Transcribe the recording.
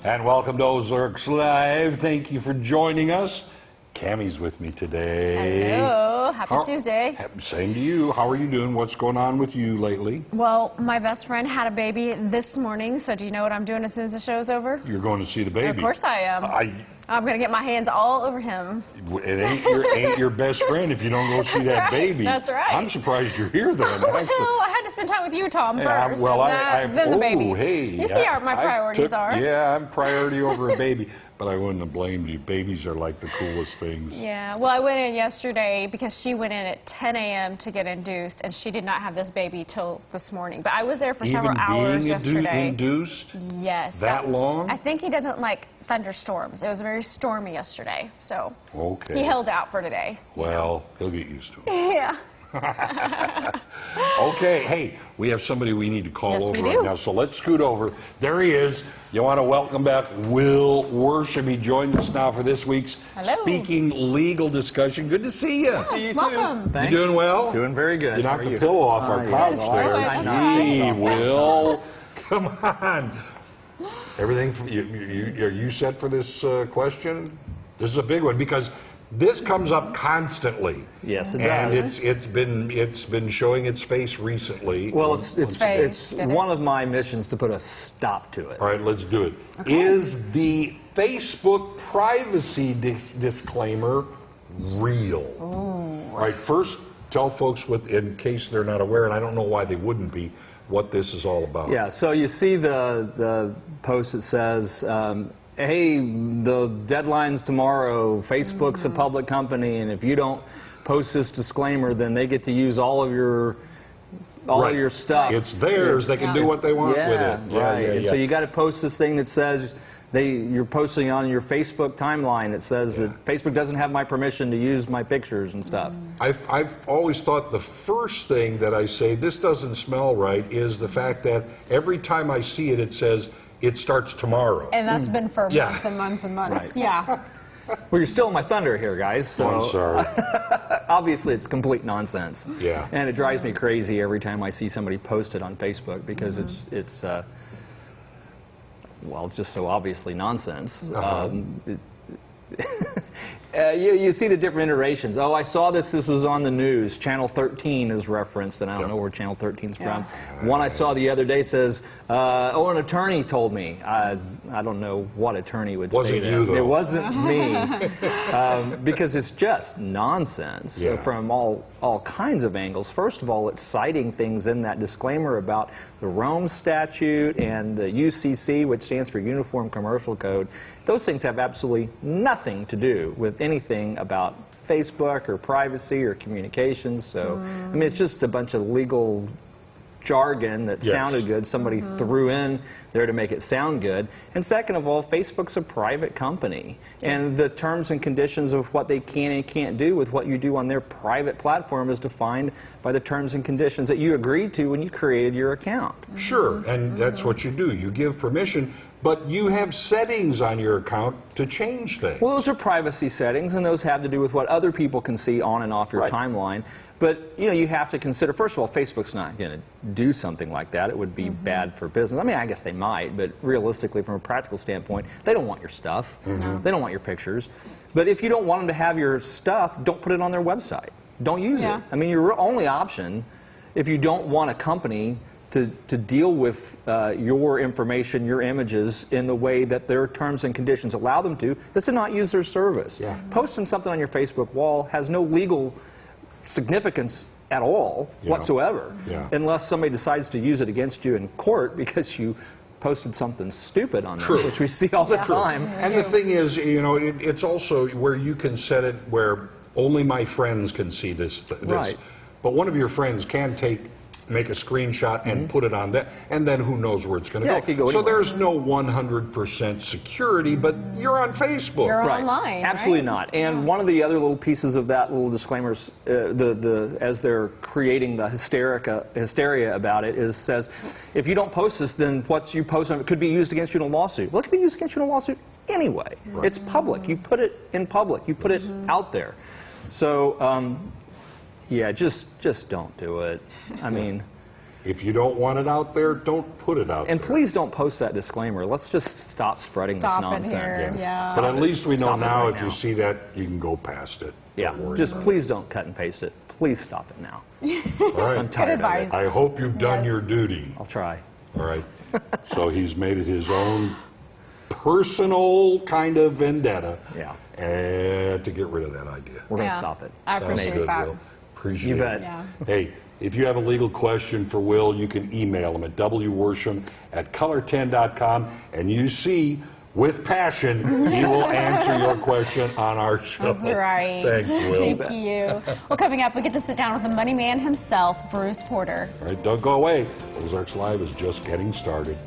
And welcome to Ozarks Live. Thank you for joining us. Cammie's with me today. Hello. Happy Tuesday. Same to you. How are you doing? What's going on with you lately? Well, my best friend had a baby this morning, so do you know what I'm doing as soon as the show's over? You're going to see the baby. Of course I am. I'm going to get my hands all over him. It ain't your best friend if you don't go see that baby. That's right. I'm surprised you're here then. Well, I had to spend time with you, Tom, first. Well, then the baby. Hey, you see how my priorities are. Yeah, I'm priority over a baby. But I wouldn't have blamed you. Babies are like the coolest things. Yeah. Well, I went in yesterday because she went in at 10 a.m. to get induced, and she did not have this baby till this morning. But I was there for several hours yesterday. Induced? Yes. That long? I think he doesn't like thunderstorms. It was very stormy yesterday, so okay. He held out for today. Well, he'll get used to it. Yeah. Okay, hey, we have somebody we need to call over right now, so let's scoot over. There he is. You want to welcome back Will Worsham. He joined us now for this week's Speaking Legal discussion. Good to see you. See you too. Welcome. Thanks. You doing well? Doing very good. You knocked the pillow off our couch there. Gee, Will. Come on. Everything, are you set for this question? This is a big one because this comes up constantly. Yes, it does. And it's been showing its face recently. Well, it's one of my missions to put a stop to it. All right, let's do it. Okay. Is the Facebook privacy disclaimer real? Ooh. All right, first tell folks, in case they're not aware, and I don't know why they wouldn't be, what this is all about. Yeah, so you see the post that says, hey, the deadline's tomorrow, Facebook's a public company, and if you don't post this disclaimer, then they get to use all of your stuff. It's theirs. They can do what they want with it. And so you got to post this thing that says you're posting on your Facebook timeline that says that Facebook doesn't have my permission to use my pictures and stuff. I've always thought the first thing that I say, this doesn't smell right, is the fact that every time I see it, it says, it starts tomorrow. And that's been for months and months and months. Right. Yeah. Well, you're still in my thunder here, guys. So I'm sorry. Obviously, it's complete nonsense. Yeah. And it drives me crazy every time I see somebody post it on Facebook because it's well, just so obviously nonsense. You see the different iterations. Oh, I saw this was on the news. Channel 13 is referenced, and I don't know where Channel 13 is from. One I saw the other day says, oh, an attorney told me. I don't know what attorney would say that. You, though. It wasn't me. Because it's just nonsense from all kinds of angles. First of all, it's citing things in that disclaimer about the Rome Statute and the UCC, which stands for Uniform Commercial Code. Those things have absolutely nothing to do with anything about Facebook or privacy or communications. So, I mean, it's just a bunch of legal jargon that sounded good. Somebody threw in there to make it sound good. And second of all, Facebook's a private company. And the terms and conditions of what they can and can't do with what you do on their private platform is defined by the terms and conditions that you agreed to when you created your account. Sure, and that's what you do. You give permission, but you have settings on your account to change things. Well, those are privacy settings, and those have to do with what other people can see on and off your timeline. But, you know, you have to consider, first of all, Facebook's not going to do something like that. It would be bad for business. I mean, I guess they might, but realistically, from a practical standpoint, they don't want your stuff. They don't want your pictures. But if you don't want them to have your stuff, don't put it on their website. Don't use it. I mean, your only option, if you don't want a company to deal with your information, your images, in the way that their terms and conditions allow them to, is to not use their service. Posting something on your Facebook wall has no legal significance at all whatsoever, unless somebody decides to use it against you in court because you posted something stupid on there, which we see all the time. And the thing is, you know, it's also where you can set it where only my friends can see this. But one of your friends can make a screenshot and put it on that, and then who knows where it's going to go. So there's no 100% security, but you're on Facebook. You're online, Absolutely not. And one of the other little pieces of that little disclaimers, as they're creating the hysteria about it, says, if you don't post this, then what you post on it could be used against you in a lawsuit. Well, it could be used against you in a lawsuit anyway. It's public. You put it in public. You put it out there. So, yeah, just don't do it. I mean, If you don't want it out there, don't put it out And there. please don't post that disclaimer. Let's just stop spreading this nonsense. Here. Yeah. But at least we know Stop it now, right if now. you see that, you can go past it. Yeah, Don't worry just about please don't cut and paste it. Please stop it now. it. All right. I'm tired of advice. it. I hope you've done Yes. your duty. I'll try. All right. So he's made it his own personal kind of vendetta. Yeah. And to get rid of that idea. We're going to Yeah. stop it. I Sounds appreciate good, that. Will. Appreciate You bet. it. Yeah. Hey, if you have a legal question for Will, you can email him at wworsham@color10.com, and you see, with passion, he will answer your question on our show. That's right. Thanks, Will. Thank you. Well, coming up, we get to sit down with the money man himself, Bruce Porter. All right, don't go away. Ozarks Live is just getting started.